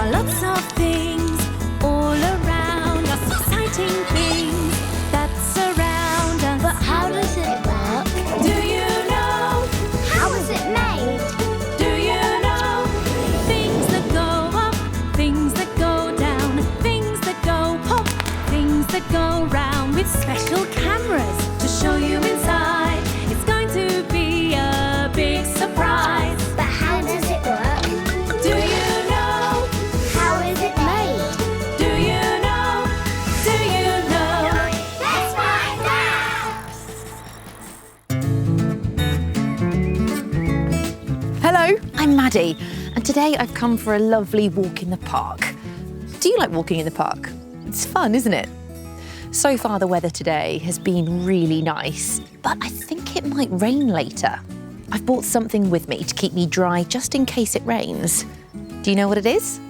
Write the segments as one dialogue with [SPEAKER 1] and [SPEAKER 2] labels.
[SPEAKER 1] are lots of things all around us, exciting things that surround us.
[SPEAKER 2] But how does it work?
[SPEAKER 1] Do you know?
[SPEAKER 2] How is it made?
[SPEAKER 1] Do you know? Things that go up, things that go down, things that go pop, things that go round, with special cameras to show you inside. It's going to be a big surprise.
[SPEAKER 2] But how does it work?
[SPEAKER 1] Do you know?
[SPEAKER 2] How is it made?
[SPEAKER 1] Do you know? Do you know?
[SPEAKER 2] Let's find out!
[SPEAKER 3] Hello, I'm Maddie, and today I've come for a lovely walk in the park. Do you like walking in the park? It's fun, isn't it? So far, the weather today has been really nice, but I think it might rain later. I've bought something with me to keep me dry just in case it rains. Do you know what it is?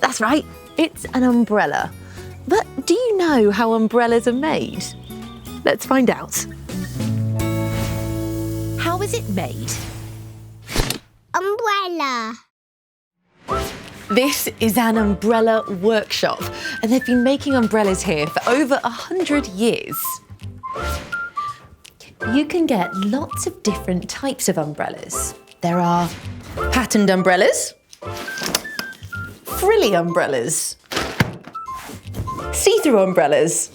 [SPEAKER 3] That's right, it's an umbrella. But do you know how umbrellas are made? Let's find out. How is it made?
[SPEAKER 2] Umbrella.
[SPEAKER 3] This is an umbrella workshop, and they've been making umbrellas here for over 100 years. You can get lots of different types of umbrellas. There are patterned umbrellas, frilly umbrellas, see-through umbrellas,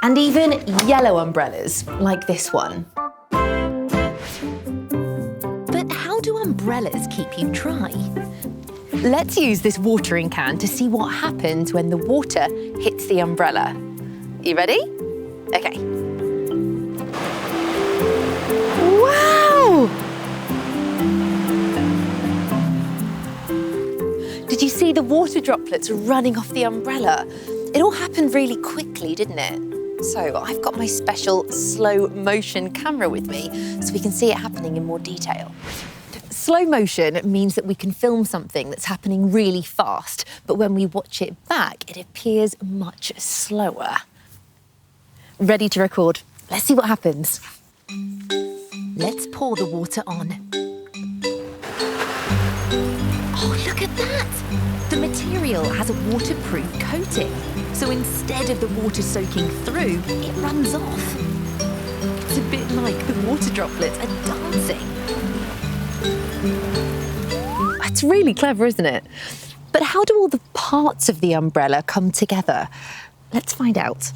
[SPEAKER 3] and even yellow umbrellas, like this one. But how do umbrellas keep you dry? Let's use this watering can to see what happens when the water hits the umbrella. You ready? Okay. Wow! Did you see the water droplets running off the umbrella? It all happened really quickly, didn't it? So I've got my special slow motion camera with me so we can see it happening in more detail. Slow motion means that we can film something that's happening really fast, but when we watch it back, it appears much slower. Ready to record. Let's see what happens. Let's pour the water on. Oh, look at that! The material has a waterproof coating, so instead of the water soaking through, it runs off. It's a bit like the water droplets are dancing. It's really clever, isn't it? But how do all the parts of the umbrella come together? Let's find out.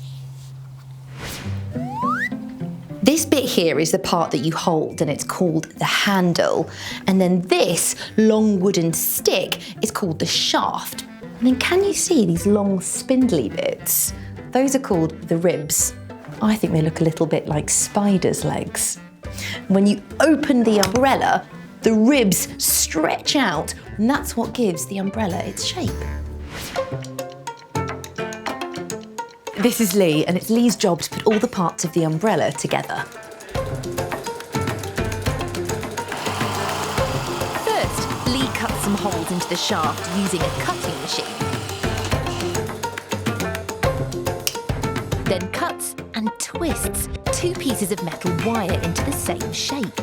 [SPEAKER 3] This bit here is the part that you hold, and it's called the handle. And then this long wooden stick is called the shaft. And then can you see these long spindly bits? Those are called the ribs. I think they look a little bit like spiders' legs. When you open the umbrella, the ribs stretch out, and that's what gives the umbrella its shape. This is Lee, and it's Lee's job to put all the parts of the umbrella together. First, Lee cuts some holes into the shaft using a cutting machine. Then cuts and twists 2 pieces of metal wire into the same shape.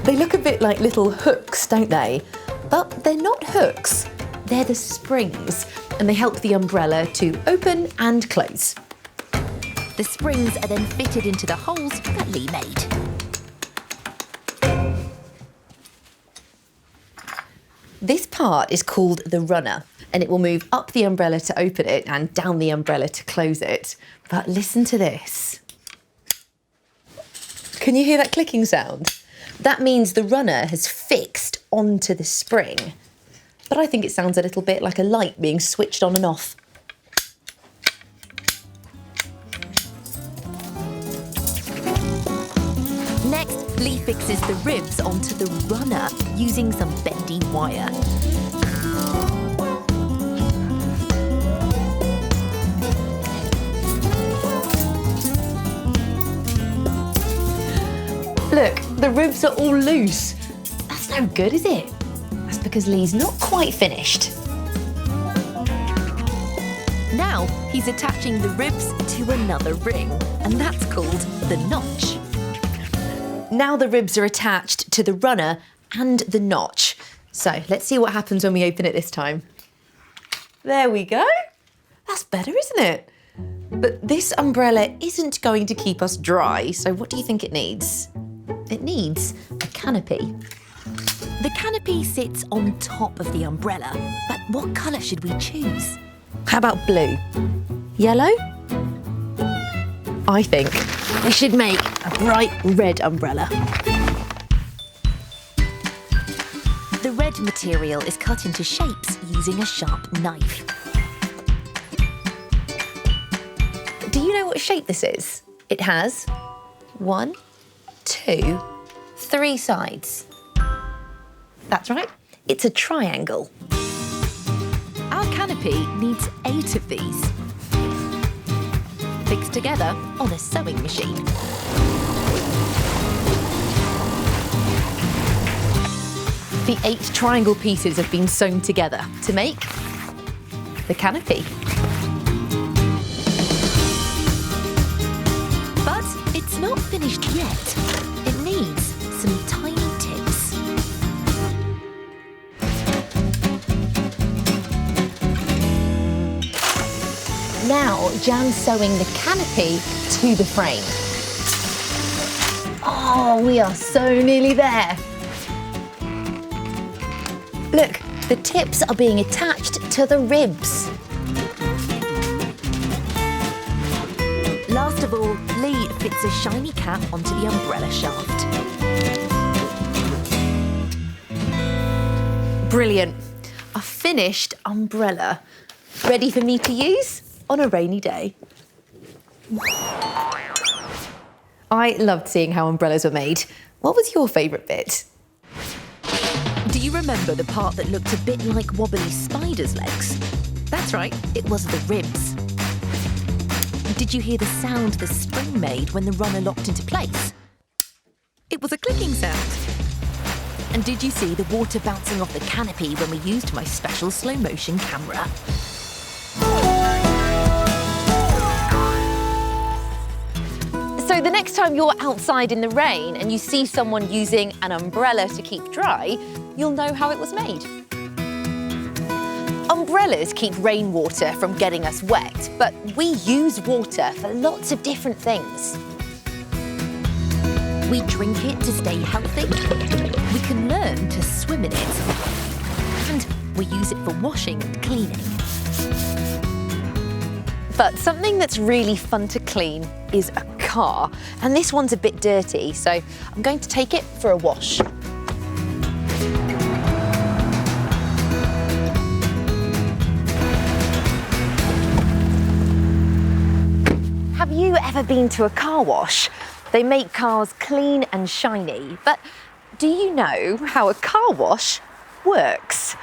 [SPEAKER 3] They look a bit like little hooks, don't they? But they're not hooks. They're the springs, and they help the umbrella to open and close. The springs are then fitted into the holes that Lee made. This part is called the runner, and it will move up the umbrella to open it and down the umbrella to close it. But listen to this. Can you hear that clicking sound? That means the runner has fixed onto the spring. But I think it sounds a little bit like a light being switched on and off. Next, Lee fixes the ribs onto the runner using some bendy wire. Look, the ribs are all loose. That's no good, is it? That's because Lee's not quite finished. Now he's attaching the ribs to another ring, and that's called the notch. Now the ribs are attached to the runner and the notch. So let's see what happens when we open it this time. There we go. That's better, isn't it? But this umbrella isn't going to keep us dry, so what do you think it needs? It needs a canopy.
[SPEAKER 4] The canopy sits on top of the umbrella, but what colour should we choose?
[SPEAKER 3] How about blue? Yellow? I think we should make a bright red umbrella.
[SPEAKER 4] The red material is cut into shapes using a sharp knife.
[SPEAKER 3] Do you know what shape this is? It has 1, 2, 3 sides. That's right, it's a triangle.
[SPEAKER 4] Our canopy needs 8 of these, fixed together on a sewing machine.
[SPEAKER 3] The 8 triangle pieces have been sewn together to make the canopy.
[SPEAKER 4] But it's not finished yet. It needs some tiny tips.
[SPEAKER 3] Now Jan's sewing the canopy to the frame. Oh, we are so nearly there. Look, the tips are being attached to the ribs.
[SPEAKER 4] Last of all, Lee fits a shiny cap onto the umbrella shaft.
[SPEAKER 3] Brilliant. A finished umbrella, ready for me to use on a rainy day. I loved seeing how umbrellas were made. What was your favourite bit?
[SPEAKER 4] Do you remember the part that looked a bit like wobbly spider's legs? That's right, it was the ribs. Did you hear the sound the spring made when the runner locked into place? It was a clicking sound. And did you see the water bouncing off the canopy when we used my special slow motion camera?
[SPEAKER 3] So the next time you're outside in the rain and you see someone using an umbrella to keep dry, you'll know how it was made. Umbrellas keep rainwater from getting us wet, but we use water for lots of different things.
[SPEAKER 4] We drink it to stay healthy. We can learn to swim in it. And we use it for washing and cleaning.
[SPEAKER 3] But something that's really fun to clean is a car. And this one's a bit dirty, so I'm going to take it for a wash. Have you ever been to a car wash? They make cars clean and shiny, but do you know how a car wash works?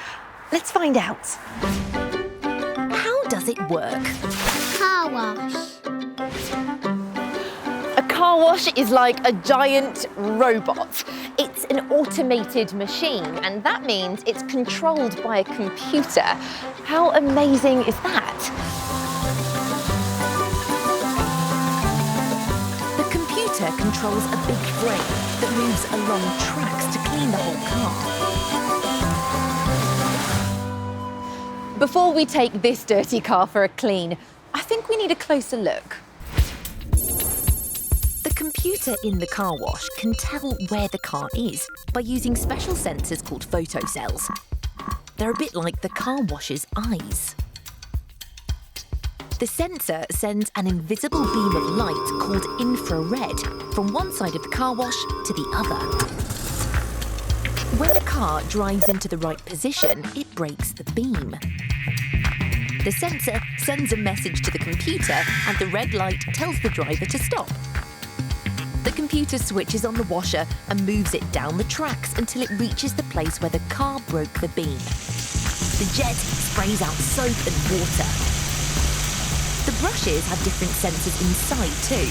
[SPEAKER 3] Let's find out.
[SPEAKER 4] How does it work?
[SPEAKER 2] Car wash.
[SPEAKER 3] A car wash is like a giant robot. It's an automated machine, and that means it's controlled by a computer. How amazing is that?
[SPEAKER 4] The computer controls a big frame that moves along tracks to clean the whole car.
[SPEAKER 3] Before we take this dirty car for a clean, I think we need a closer look.
[SPEAKER 4] The computer in the car wash can tell where the car is by using special sensors called photocells. They're a bit like the car wash's eyes. The sensor sends an invisible beam of light called infrared from one side of the car wash to the other. When a car drives into the right position, it breaks the beam. The sensor sends a message to the computer and the red light tells the driver to stop. The computer switches on the washer and moves it down the tracks until it reaches the place where the car broke the beam. The jet sprays out soap and water. The brushes have different sensors inside too.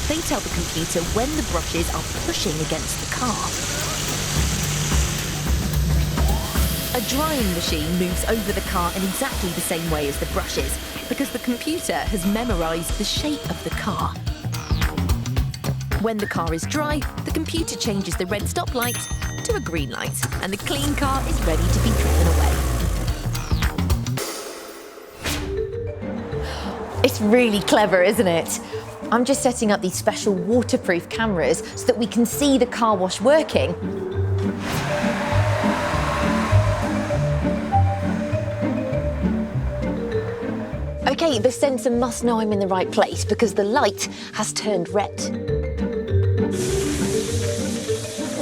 [SPEAKER 4] They tell the computer when the brushes are pushing against the car. A drying machine moves over the car in exactly the same way as the brushes because the computer has memorised the shape of the car. When the car is dry, the computer changes the red stoplight to a green light, and the clean car is ready to be driven away.
[SPEAKER 3] It's really clever, isn't it? I'm just setting up these special waterproof cameras so that we can see the car wash working. Okay, the sensor must know I'm in the right place because the light has turned red.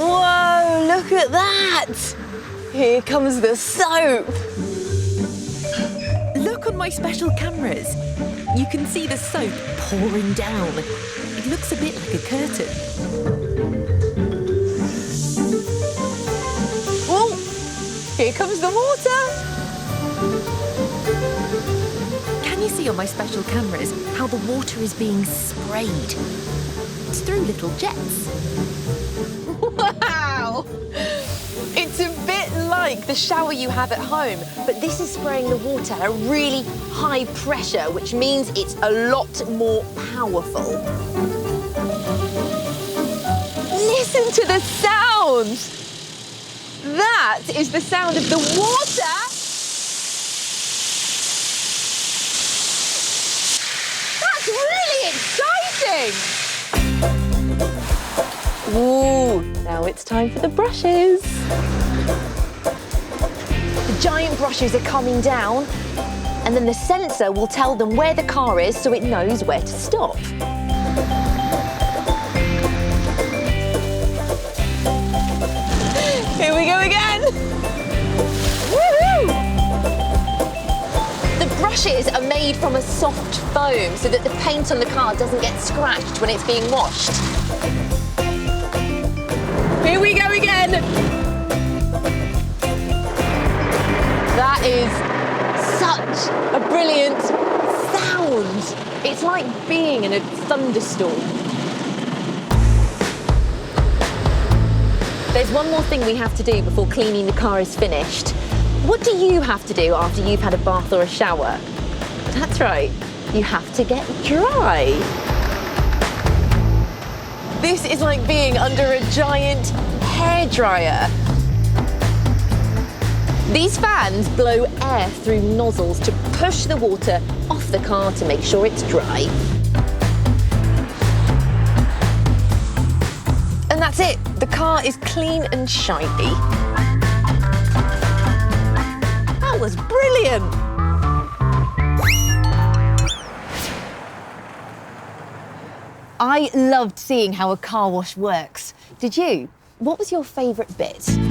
[SPEAKER 3] Whoa, look at that! Here comes the soap.
[SPEAKER 4] Look on my special cameras. You can see the soap pouring down. It looks a bit like a curtain.
[SPEAKER 3] Oh, here comes the water.
[SPEAKER 4] Can you see on my special cameras how the water is being sprayed? It's through little jets.
[SPEAKER 3] Wow! It's a bit like the shower you have at home, but this is spraying the water at a really high pressure, which means it's a lot more powerful. Listen to the sound! That is the sound of the water. That's really exciting! Ooh, now it's time for the brushes. The giant brushes are coming down, and then the sensor will tell them where the car is so it knows where to stop. Here we go again! Woohoo! The brushes are made from a soft foam so that the paint on the car doesn't get scratched when it's being washed. Here we go again! That is such a brilliant sound! It's like being in a thunderstorm. There's one more thing we have to do before cleaning the car is finished. What do you have to do after you've had a bath or a shower? That's right, you have to get dry. This is like being under a giant hairdryer. These fans blow air through nozzles to push the water off the car to make sure it's dry. And that's it. The car is clean and shiny. That was brilliant. I loved seeing how a car wash works. Did you? What was your favourite bit?
[SPEAKER 4] Can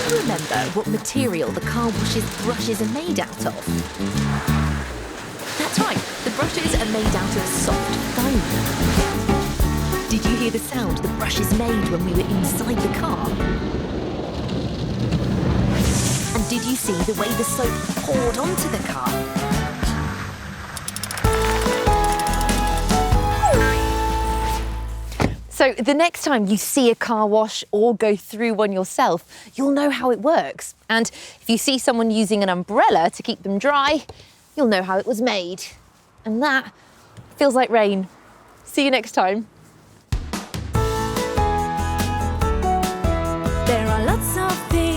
[SPEAKER 4] you remember what material the car wash's brushes are made out of? That's right, the brushes are made out of soft foam. Did you hear the sound the brushes made when we were inside the car? And did you see the way the soap poured onto the car?
[SPEAKER 3] So the next time you see a car wash or go through one yourself, you'll know how it works. And if you see someone using an umbrella to keep them dry, you'll know how it was made. And that feels like rain. See you next time.
[SPEAKER 1] There are lots of things